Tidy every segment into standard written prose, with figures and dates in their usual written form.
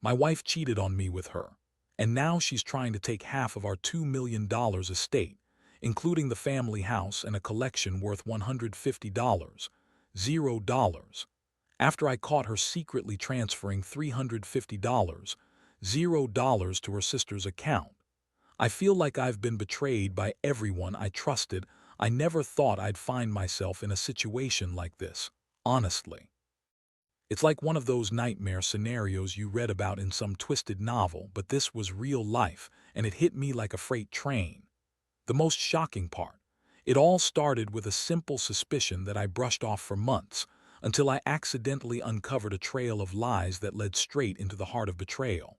My wife cheated on me with her, and now she's trying to take half of our $2 million estate, including the family house and a collection worth $150, $0. After I caught her secretly transferring $350, $0 to her sister's account. I feel like I've been betrayed by everyone I trusted. I never thought I'd find myself in a situation like this, honestly. It's like one of those nightmare scenarios you read about in some twisted novel, but this was real life, and it hit me like a freight train. The most shocking part, it all started with a simple suspicion that I brushed off for months, until I accidentally uncovered a trail of lies that led straight into the heart of betrayal.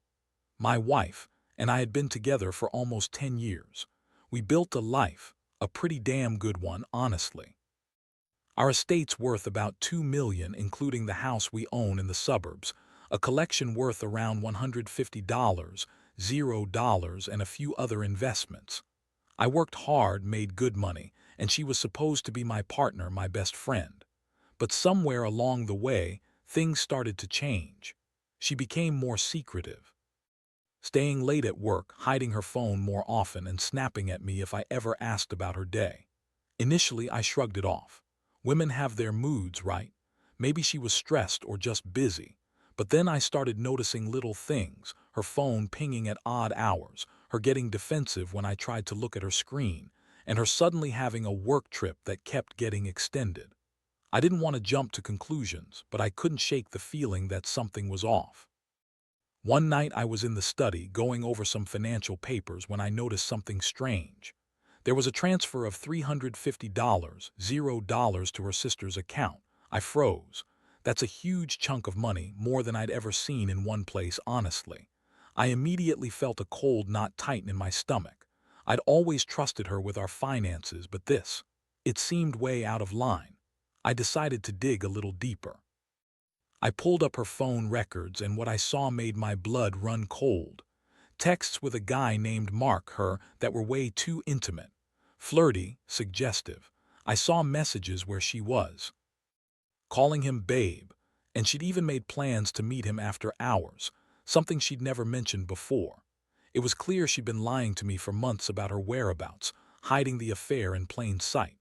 My wife and I had been together for almost 10 years. We built a life, a pretty damn good one, honestly. Our estate's worth about $2 million, including the house we own in the suburbs, a collection worth around $150, $0, and a few other investments. I worked hard, made good money, and she was supposed to be my partner, my best friend. But somewhere along the way, things started to change. She became more secretive, staying late at work, hiding her phone more often, and snapping at me if I ever asked about her day. Initially, I shrugged it off. Women have their moods, right? Maybe she was stressed or just busy. But then I started noticing little things, her phone pinging at odd hours, her getting defensive when I tried to look at her screen, and her suddenly having a work trip that kept getting extended. I didn't want to jump to conclusions, but I couldn't shake the feeling that something was off. One night I was in the study going over some financial papers when I noticed something strange. There was a transfer of $350, $0 to her sister's account. I froze. That's a huge chunk of money, more than I'd ever seen in one place, honestly. I immediately felt a cold knot tighten in my stomach. I'd always trusted her with our finances, but this, it seemed way out of line. I decided to dig a little deeper. I pulled up her phone records, and what I saw made my blood run cold. Texts with a guy named Mark, her, that were way too intimate. Flirty, suggestive. I saw messages where she was calling him babe, and she'd even made plans to meet him after hours, something she'd never mentioned before. It was clear she'd been lying to me for months about her whereabouts, hiding the affair in plain sight.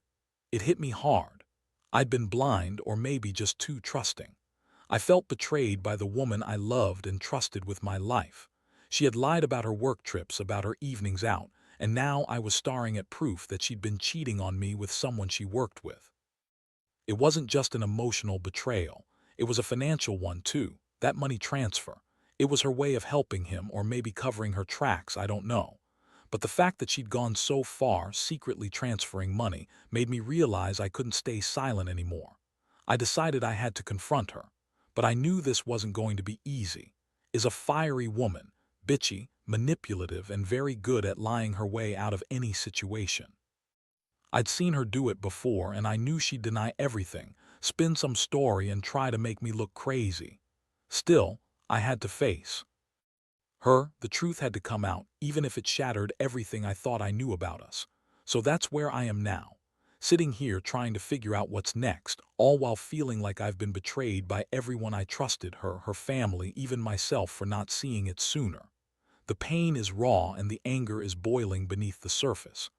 It hit me hard. I'd been blind, or maybe just too trusting. I felt betrayed by the woman I loved and trusted with my life. She had lied about her work trips, about her evenings out, and now I was staring at proof that she'd been cheating on me with someone she worked with. It wasn't just an emotional betrayal. It was a financial one, too. That money transfer. It was her way of helping him, or maybe covering her tracks, I don't know. But the fact that she'd gone so far, secretly transferring money, made me realize I couldn't stay silent anymore. I decided I had to confront her. But I knew this wasn't going to be easy. Is a fiery woman, bitchy, manipulative, and very good at lying her way out of any situation. I'd seen her do it before, and I knew she'd deny everything, spin some story, and try to make me look crazy. Still, I had to face her. The truth had to come out, even if it shattered everything I thought I knew about us. So that's where I am now, sitting here trying to figure out what's next, all while feeling like I've been betrayed by everyone I trusted, her, her family, even myself for not seeing it sooner. The pain is raw and the anger is boiling beneath the surface.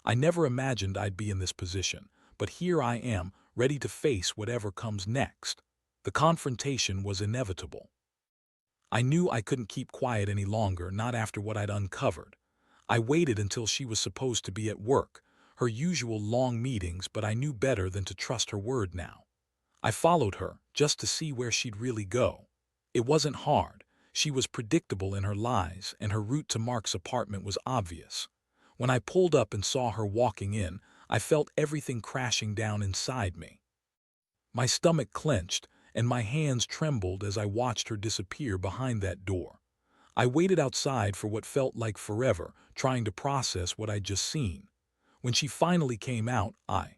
I never imagined I'd be in this position, but here I am, ready to face whatever comes next. The confrontation was inevitable. I knew I couldn't keep quiet any longer, not after what I'd uncovered. I waited until she was supposed to be at work, her usual long meetings, but I knew better than to trust her word now. I followed her, just to see where she'd really go. It wasn't hard. She was predictable in her lies, and her route to Mark's apartment was obvious. When I pulled up and saw her walking in, I felt everything crashing down inside me. My stomach clenched, and my hands trembled as I watched her disappear behind that door. I waited outside for what felt like forever, trying to process what I'd just seen. When she finally came out, I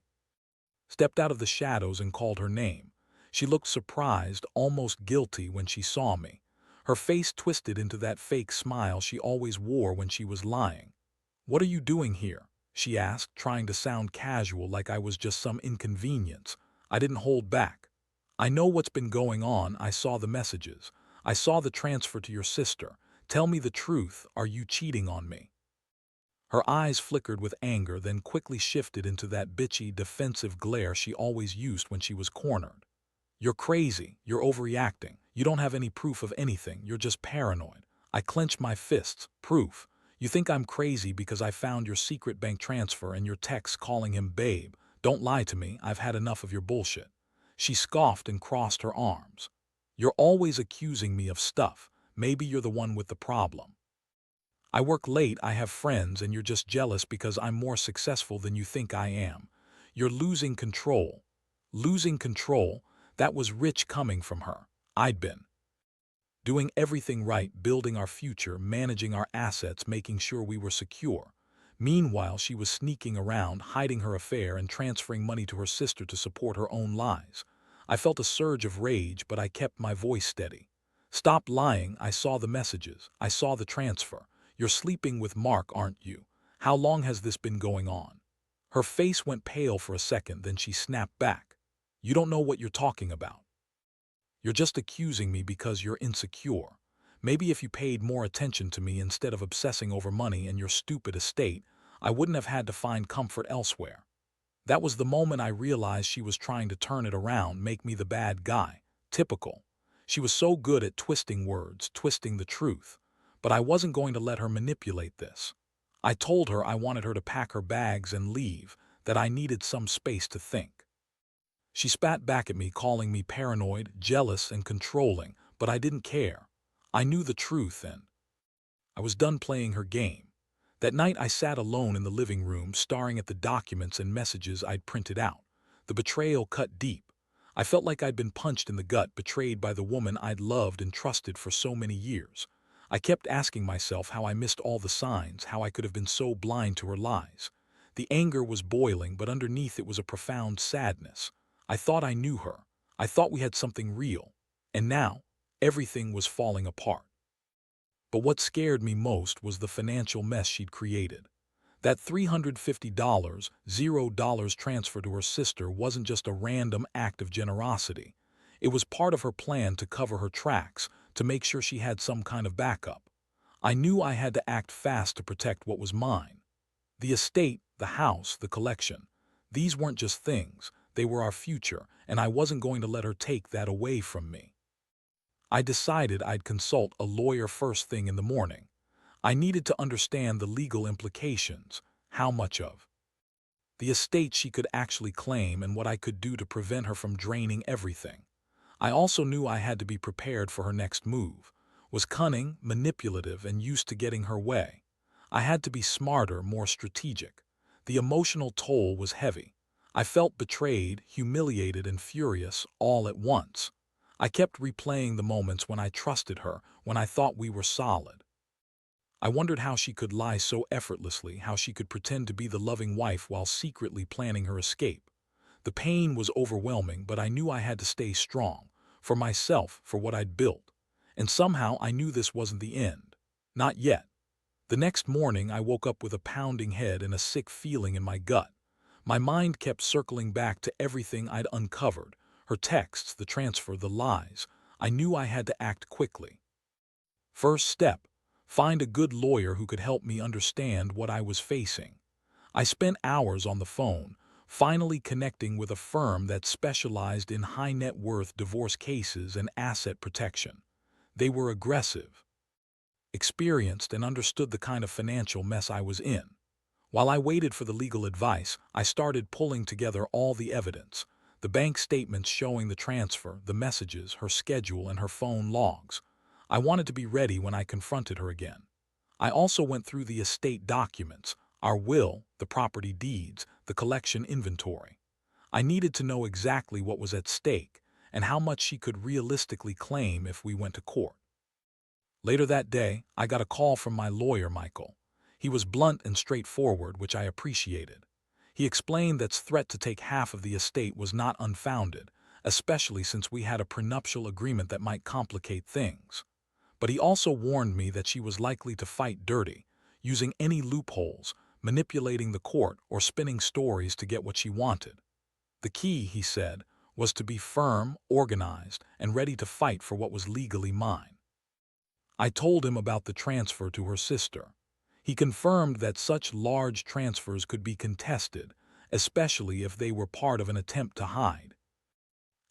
stepped out of the shadows and called her name. She looked surprised, almost guilty when she saw me. Her face twisted into that fake smile she always wore when she was lying. "What are you doing here?" she asked, trying to sound casual, like I was just some inconvenience. I didn't hold back. "I know what's been going on. I saw the messages. I saw the transfer to your sister. Tell me the truth. Are you cheating on me?" Her eyes flickered with anger, then quickly shifted into that bitchy, defensive glare she always used when she was cornered. "You're crazy. You're overreacting. You don't have any proof of anything. You're just paranoid." I clenched my fists. "Proof? You think I'm crazy because I found your secret bank transfer and your texts calling him babe? Don't lie to me. I've had enough of your bullshit." She scoffed and crossed her arms. "You're always accusing me of stuff. Maybe you're the one with the problem. I work late, I have friends, and you're just jealous because I'm more successful than you think I am. You're losing control." Losing control? That was rich coming from her. I'd been doing everything right, building our future, managing our assets, making sure we were secure. Meanwhile, she was sneaking around, hiding her affair and transferring money to her sister to support her own lies. I felt a surge of rage, but I kept my voice steady. "Stop lying. I saw the messages. I saw the transfer. You're sleeping with Mark, aren't you? How long has this been going on?" Her face went pale for a second, then she snapped back. "You don't know what you're talking about. You're just accusing me because you're insecure. Maybe if you paid more attention to me instead of obsessing over money and your stupid estate, I wouldn't have had to find comfort elsewhere." That was the moment I realized she was trying to turn it around, make me the bad guy. Typical. She was so good at twisting words, twisting the truth. But I wasn't going to let her manipulate this. I told her I wanted her to pack her bags and leave, that I needed some space to think. She spat back at me, calling me paranoid, jealous, and controlling, but I didn't care. I knew the truth, and I was done playing her game. That night I sat alone in the living room, staring at the documents and messages I'd printed out. The betrayal cut deep. I felt like I'd been punched in the gut, betrayed by the woman I'd loved and trusted for so many years. I kept asking myself how I missed all the signs, how I could have been so blind to her lies. The anger was boiling, but underneath it was a profound sadness. I thought I knew her. I thought we had something real. And now, everything was falling apart. But what scared me most was the financial mess she'd created. That $350, $0 transfer to her sister wasn't just a random act of generosity. It was part of her plan to cover her tracks, to make sure she had some kind of backup. I knew I had to act fast to protect what was mine. The estate, the house, the collection. These weren't just things, they were our future, and I wasn't going to let her take that away from me. I decided I'd consult a lawyer first thing in the morning. I needed to understand the legal implications, how much of the estate she could actually claim and what I could do to prevent her from draining everything. I also knew I had to be prepared for her next move. Was cunning, manipulative, and used to getting her way. I had to be smarter, more strategic. The emotional toll was heavy. I felt betrayed, humiliated, and furious all at once. I kept replaying the moments when I trusted her, when I thought we were solid. I wondered how she could lie so effortlessly, how she could pretend to be the loving wife while secretly planning her escape. The pain was overwhelming, but I knew I had to stay strong, for myself, for what I'd built. And somehow I knew this wasn't the end. Not yet. The next morning I woke up with a pounding head and a sick feeling in my gut. My mind kept circling back to everything I'd uncovered, her texts, the transfer, the lies. I knew I had to act quickly. First step, find a good lawyer who could help me understand what I was facing. I spent hours on the phone, finally connecting with a firm that specialized in high net worth divorce cases and asset protection. They were aggressive, experienced, and understood the kind of financial mess I was in. While I waited for the legal advice, I started pulling together all the evidence, the bank statements showing the transfer, the messages, her schedule, and her phone logs. I wanted to be ready when I confronted her again. I also went through the estate documents, our will, the property deeds, the collection inventory. I needed to know exactly what was at stake and how much she could realistically claim if we went to court. Later that day, I got a call from my lawyer, Michael. He was blunt and straightforward, which I appreciated. He explained that threat to take half of the estate was not unfounded, especially since we had a prenuptial agreement that might complicate things. But he also warned me that she was likely to fight dirty, using any loopholes, manipulating the court, or spinning stories to get what she wanted. The key, he said, was to be firm, organized, and ready to fight for what was legally mine. I told him about the transfer to her sister. He confirmed that such large transfers could be contested, especially if they were part of an attempt to hide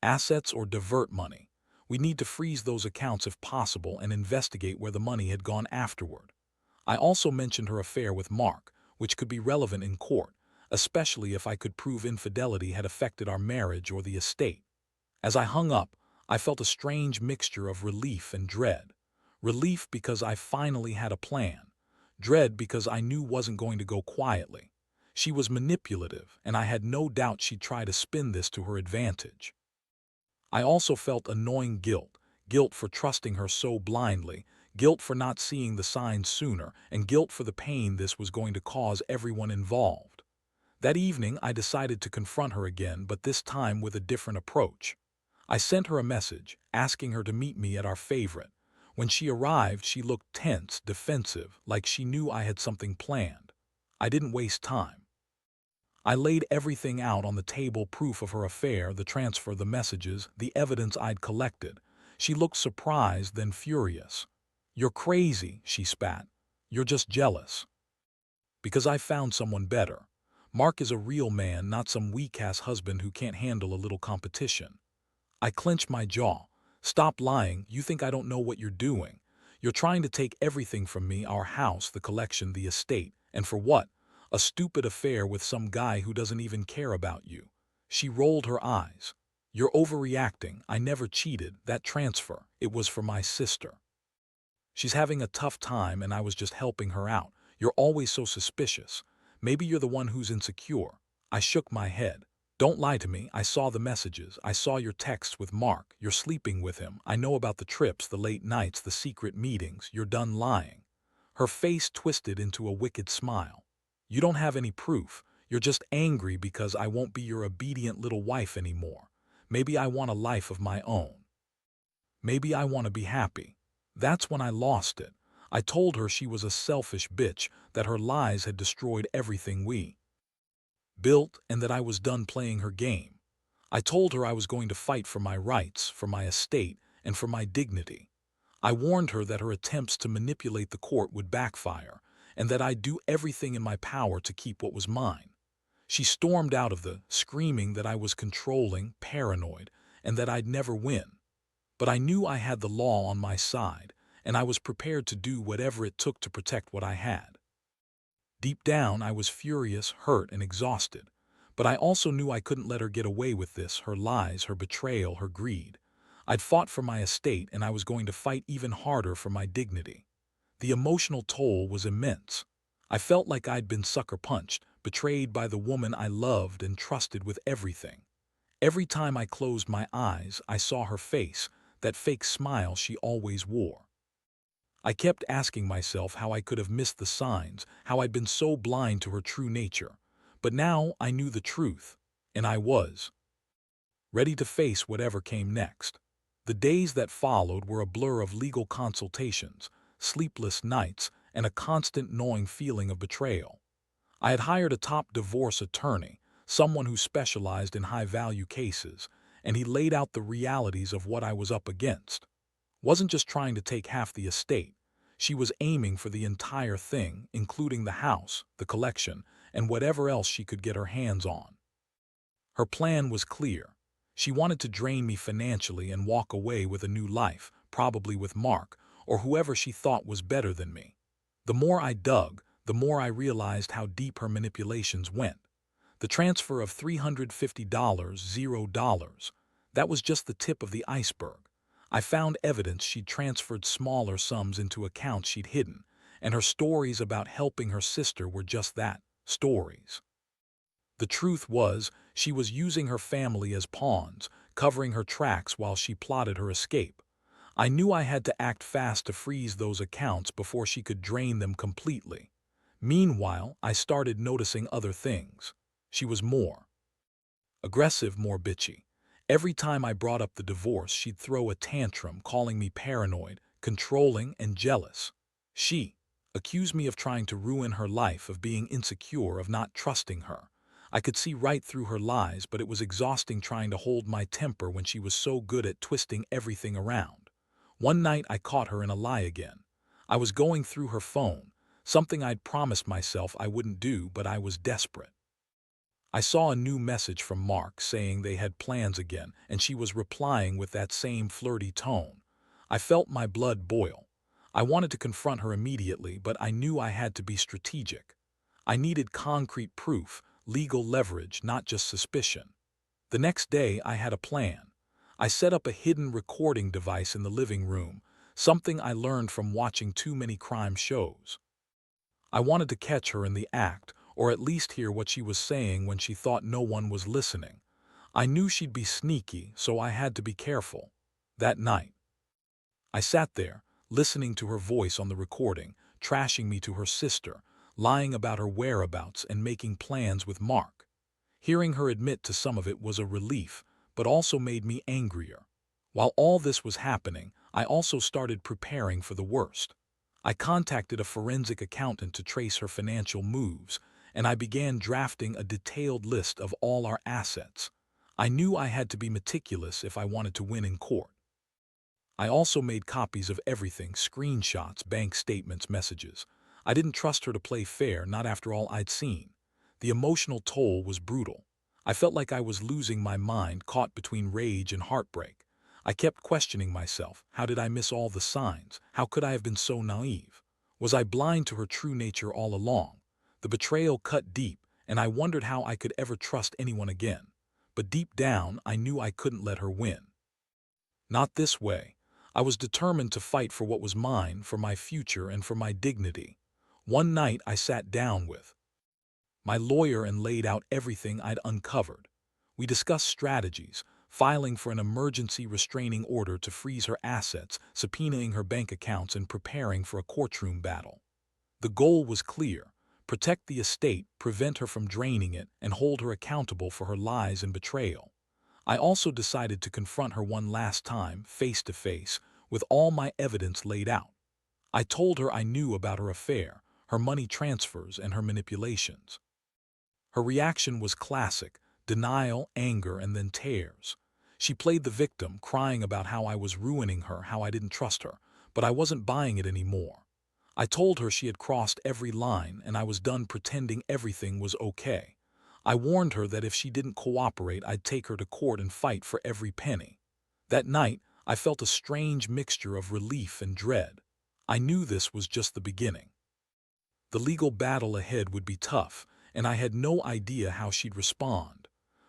assets or divert money. We need to freeze those accounts if possible and investigate where the money had gone afterward. I also mentioned her affair with Mark, which could be relevant in court, especially if I could prove infidelity had affected our marriage or the estate. As I hung up, I felt a strange mixture of relief and dread. Relief because I finally had a plan. Dread because I knew wasn't going to go quietly. She was manipulative, and I had no doubt she'd try to spin this to her advantage. I also felt annoying guilt for trusting her so blindly, guilt for not seeing the signs sooner, and guilt for the pain this was going to cause everyone involved. That evening, I decided to confront her again, but this time with a different approach. I sent her a message, asking her to meet me at our favorite. When she arrived, she looked tense, defensive, like she knew I had something planned. I didn't waste time. I laid everything out on the table, proof of her affair, the transfer, the messages, the evidence I'd collected. She looked surprised, then furious. "You're crazy," she spat. "You're just jealous." "Because I found someone better. Mark is a real man, not some weak-ass husband who can't handle a little competition." I clenched my jaw. "Stop lying. You think I don't know what you're doing. You're trying to take everything from me, our house, the collection, the estate. And for what? A stupid affair with some guy who doesn't even care about you." She rolled her eyes. "You're overreacting. I never cheated. That transfer, it was for my sister. She's having a tough time and I was just helping her out. You're always so suspicious. Maybe you're the one who's insecure." I shook my head. "Don't lie to me. I saw the messages. I saw your texts with Mark. You're sleeping with him. I know about the trips, the late nights, the secret meetings. You're done lying." Her face twisted into a wicked smile. "You don't have any proof. You're just angry because I won't be your obedient little wife anymore. Maybe I want a life of my own. Maybe I want to be happy." That's when I lost it. I told her she was a selfish bitch, that her lies had destroyed everything we built, and that I was done playing her game. I told her I was going to fight for my rights, for my estate, and for my dignity. I warned her that her attempts to manipulate the court would backfire, and that I'd do everything in my power to keep what was mine. She stormed out of screaming that I was controlling, paranoid, and that I'd never win. But I knew I had the law on my side, and I was prepared to do whatever it took to protect what I had. Deep down, I was furious, hurt, and exhausted. But I also knew I couldn't let her get away with this, her lies, her betrayal, her greed. I'd fought for my estate, and I was going to fight even harder for my dignity. The emotional toll was immense. I felt like I'd been sucker punched, betrayed by the woman I loved and trusted with everything. Every time I closed my eyes, I saw her face, that fake smile she always wore. I kept asking myself how I could have missed the signs, how I'd been so blind to her true nature. But now I knew the truth, and I was ready to face whatever came next. The days that followed were a blur of legal consultations, sleepless nights, and a constant gnawing feeling of betrayal. I had hired a top divorce attorney, someone who specialized in high-value cases, and he laid out the realities of what I was up against. Wasn't just trying to take half the estate. She was aiming for the entire thing, including the house, the collection, and whatever else she could get her hands on. Her plan was clear. She wanted to drain me financially and walk away with a new life, probably with Mark, or whoever she thought was better than me. The more I dug, the more I realized how deep her manipulations went. The transfer of $350, $0, that was just the tip of the iceberg. I found evidence she'd transferred smaller sums into accounts she'd hidden, and her stories about helping her sister were just that, stories. The truth was, she was using her family as pawns, covering her tracks while she plotted her escape. I knew I had to act fast to freeze those accounts before she could drain them completely. Meanwhile, I started noticing other things. She was more aggressive, more bitchy. Every time I brought up the divorce, she'd throw a tantrum, calling me paranoid, controlling, and jealous. She accused me of trying to ruin her life, of being insecure, of not trusting her. I could see right through her lies, but it was exhausting trying to hold my temper when she was so good at twisting everything around. One night I caught her in a lie again. I was going through her phone, something I'd promised myself I wouldn't do, but I was desperate. I saw a new message from Mark saying they had plans again, and she was replying with that same flirty tone. I felt my blood boil. I wanted to confront her immediately, but I knew I had to be strategic. I needed concrete proof, legal leverage, not just suspicion. The next day, I had a plan. I set up a hidden recording device in the living room, something I learned from watching too many crime shows. I wanted to catch her in the act, or at least hear what she was saying when she thought no one was listening. I knew she'd be sneaky, so I had to be careful. That night, I sat there, listening to her voice on the recording, trashing me to her sister, lying about her whereabouts and making plans with Mark. Hearing her admit to some of it was a relief, but also made me angrier. While all this was happening, I also started preparing for the worst. I contacted a forensic accountant to trace her financial moves, and I began drafting a detailed list of all our assets. I knew I had to be meticulous if I wanted to win in court. I also made copies of everything, screenshots, bank statements, messages. I didn't trust her to play fair, not after all I'd seen. The emotional toll was brutal. I felt like I was losing my mind, caught between rage and heartbreak. I kept questioning myself. How did I miss all the signs? How could I have been so naive? Was I blind to her true nature all along? The betrayal cut deep, and I wondered how I could ever trust anyone again. But deep down, I knew I couldn't let her win. Not this way. I was determined to fight for what was mine, for my future and for my dignity. One night I sat down with my lawyer and laid out everything I'd uncovered. We discussed strategies, filing for an emergency restraining order to freeze her assets, subpoenaing her bank accounts, and preparing for a courtroom battle. The goal was clear: protect the estate, prevent her from draining it, and hold her accountable for her lies and betrayal. I also decided to confront her one last time, face to face, with all my evidence laid out. I told her I knew about her affair, her money transfers, and her manipulations. Her reaction was classic: denial, anger, and then tears. She played the victim, crying about how I was ruining her, how I didn't trust her, but I wasn't buying it anymore. I told her she had crossed every line, and I was done pretending everything was okay. I warned her that if she didn't cooperate, I'd take her to court and fight for every penny. That night, I felt a strange mixture of relief and dread. I knew this was just the beginning. The legal battle ahead would be tough, and I had no idea how she'd respond.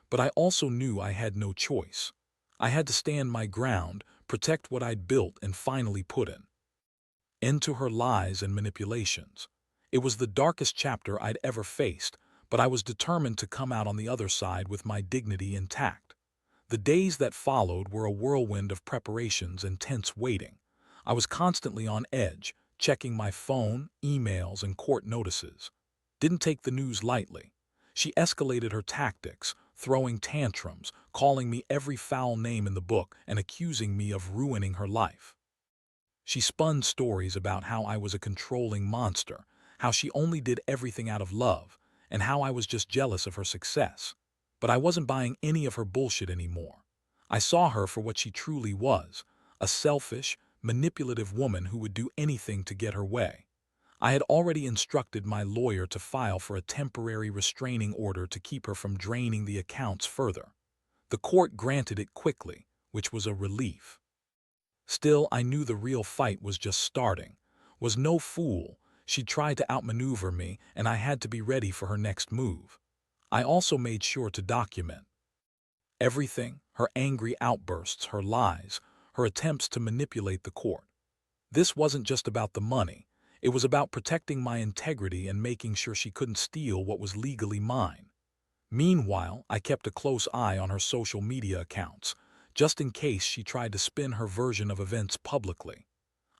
But I also knew I had no choice. I had to stand my ground, protect what I'd built, and finally put an end to her lies and manipulations. It was the darkest chapter I'd ever faced, but I was determined to come out on the other side with my dignity intact. The days that followed were a whirlwind of preparations and tense waiting. I was constantly on edge, checking my phone, emails, and court notices. Didn't take the news lightly. She escalated her tactics, throwing tantrums, calling me every foul name in the book, and accusing me of ruining her life. She spun stories about how I was a controlling monster, how she only did everything out of love, and how I was just jealous of her success. But I wasn't buying any of her bullshit anymore. I saw her for what she truly was: a selfish, manipulative woman who would do anything to get her way. I had already instructed my lawyer to file for a temporary restraining order to keep her from draining the accounts further. The court granted it quickly, which was a relief. Still, I knew the real fight was just starting. Was no fool. She tried to outmaneuver me, and I had to be ready for her next move. I also made sure to document everything: her angry outbursts, her lies, her attempts to manipulate the court. This wasn't just about the money. It was about protecting my integrity and making sure she couldn't steal what was legally mine. Meanwhile, I kept a close eye on her social media accounts, just in case she tried to spin her version of events publicly.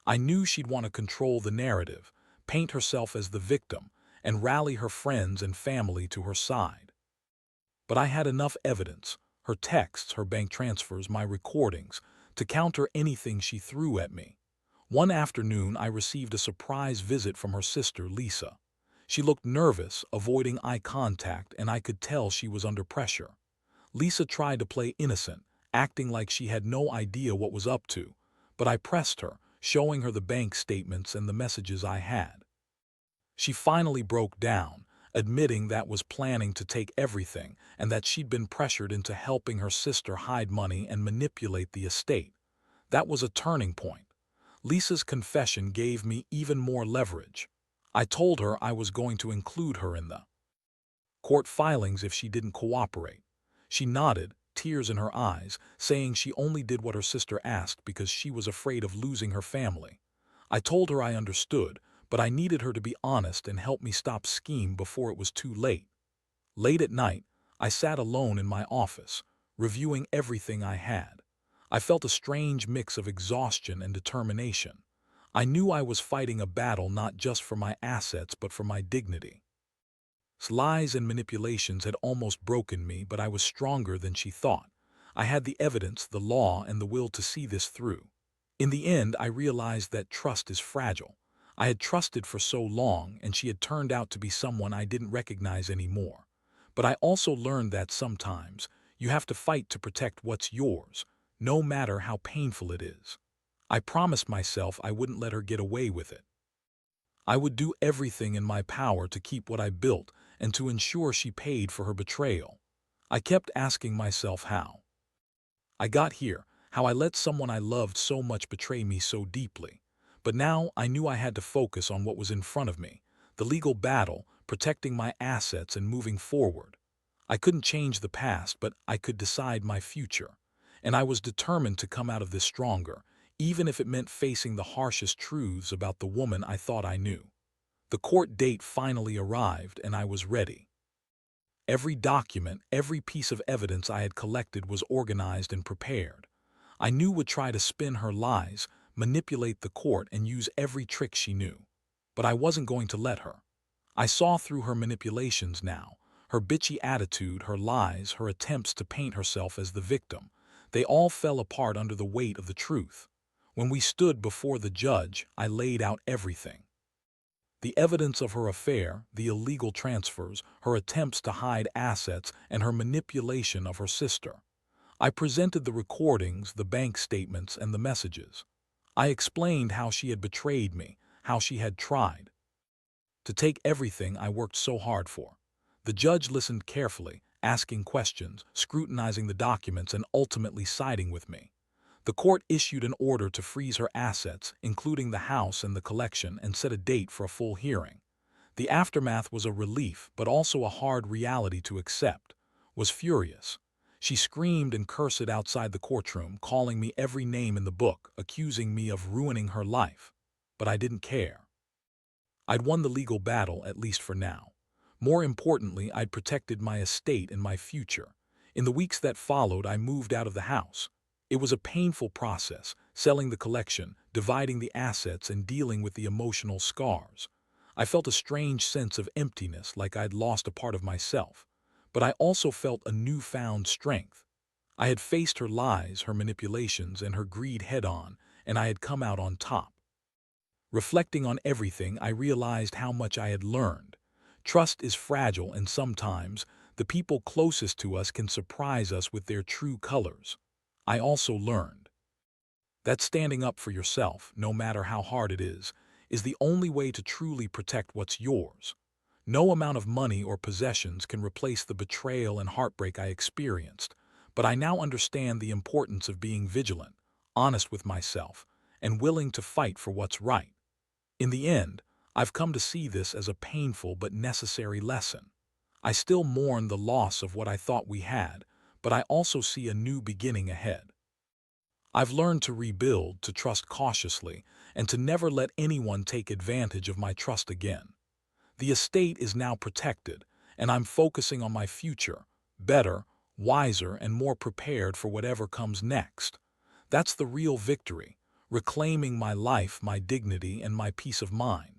I knew she'd want to control the narrative, paint herself as the victim, and rally her friends and family to her side. But I had enough evidence: her texts, her bank transfers, my recordings, to counter anything she threw at me. One afternoon, I received a surprise visit from her sister, Lisa. She looked nervous, avoiding eye contact, and I could tell she was under pressure. Lisa tried to play innocent, acting like she had no idea what was up to, but I pressed her, showing her the bank statements and the messages I had. She finally broke down, admitting that was planning to take everything and that she'd been pressured into helping her sister hide money and manipulate the estate. That was a turning point. Lisa's confession gave me even more leverage. I told her I was going to include her in the court filings if she didn't cooperate. She nodded, tears in her eyes, saying she only did what her sister asked because she was afraid of losing her family. I told her I understood, but I needed her to be honest and help me stop scheme before it was too late. Late at night, I sat alone in my office, reviewing everything I had. I felt a strange mix of exhaustion and determination. I knew I was fighting a battle not just for my assets but for my dignity. Lies and manipulations had almost broken me, but I was stronger than she thought. I had the evidence, the law, and the will to see this through. In the end, I realized that trust is fragile. I had trusted for so long, and she had turned out to be someone I didn't recognize anymore. But I also learned that sometimes you have to fight to protect what's yours, no matter how painful it is. I promised myself I wouldn't let her get away with it. I would do everything in my power to keep what I built and to ensure she paid for her betrayal. I kept asking myself how I got here, how I let someone I loved so much betray me so deeply. But now I knew I had to focus on what was in front of me, the legal battle, protecting my assets and moving forward. I couldn't change the past, but I could decide my future. And I was determined to come out of this stronger, even if it meant facing the harshest truths about the woman I thought I knew. The court date finally arrived, and I was ready. Every document, every piece of evidence I had collected was organized and prepared. I knew would try to spin her lies, manipulate the court, and use every trick she knew. But I wasn't going to let her. I saw through her manipulations now, her bitchy attitude, her lies, her attempts to paint herself as the victim. They all fell apart under the weight of the truth. When we stood before the judge, I laid out everything. The evidence of her affair, the illegal transfers, her attempts to hide assets, and her manipulation of her sister. I presented the recordings, the bank statements, and the messages. I explained how she had betrayed me, how she had tried to take everything I worked so hard for. The judge listened carefully, asking questions, scrutinizing the documents, and ultimately siding with me. The court issued an order to freeze her assets, including the house and the collection, and set a date for a full hearing. The aftermath was a relief, but also a hard reality to accept. Was furious. She screamed and cursed outside the courtroom, calling me every name in the book, accusing me of ruining her life. But I didn't care. I'd won the legal battle, at least for now. More importantly, I'd protected my estate and my future. In the weeks that followed, I moved out of the house. It was a painful process, selling the collection, dividing the assets, and dealing with the emotional scars. I felt a strange sense of emptiness, like I'd lost a part of myself. But I also felt a newfound strength. I had faced her lies, her manipulations, and her greed head-on, and I had come out on top. Reflecting on everything, I realized how much I had learned. Trust is fragile, and sometimes the people closest to us can surprise us with their true colors. I also learned that standing up for yourself, no matter how hard it is the only way to truly protect what's yours. No amount of money or possessions can replace the betrayal and heartbreak I experienced, but I now understand the importance of being vigilant, honest with myself, and willing to fight for what's right. In the end, I've come to see this as a painful but necessary lesson. I still mourn the loss of what I thought we had, but I also see a new beginning ahead. I've learned to rebuild, to trust cautiously, and to never let anyone take advantage of my trust again. The estate is now protected, and I'm focusing on my future, better, wiser, and more prepared for whatever comes next. That's the real victory, reclaiming my life, my dignity, and my peace of mind.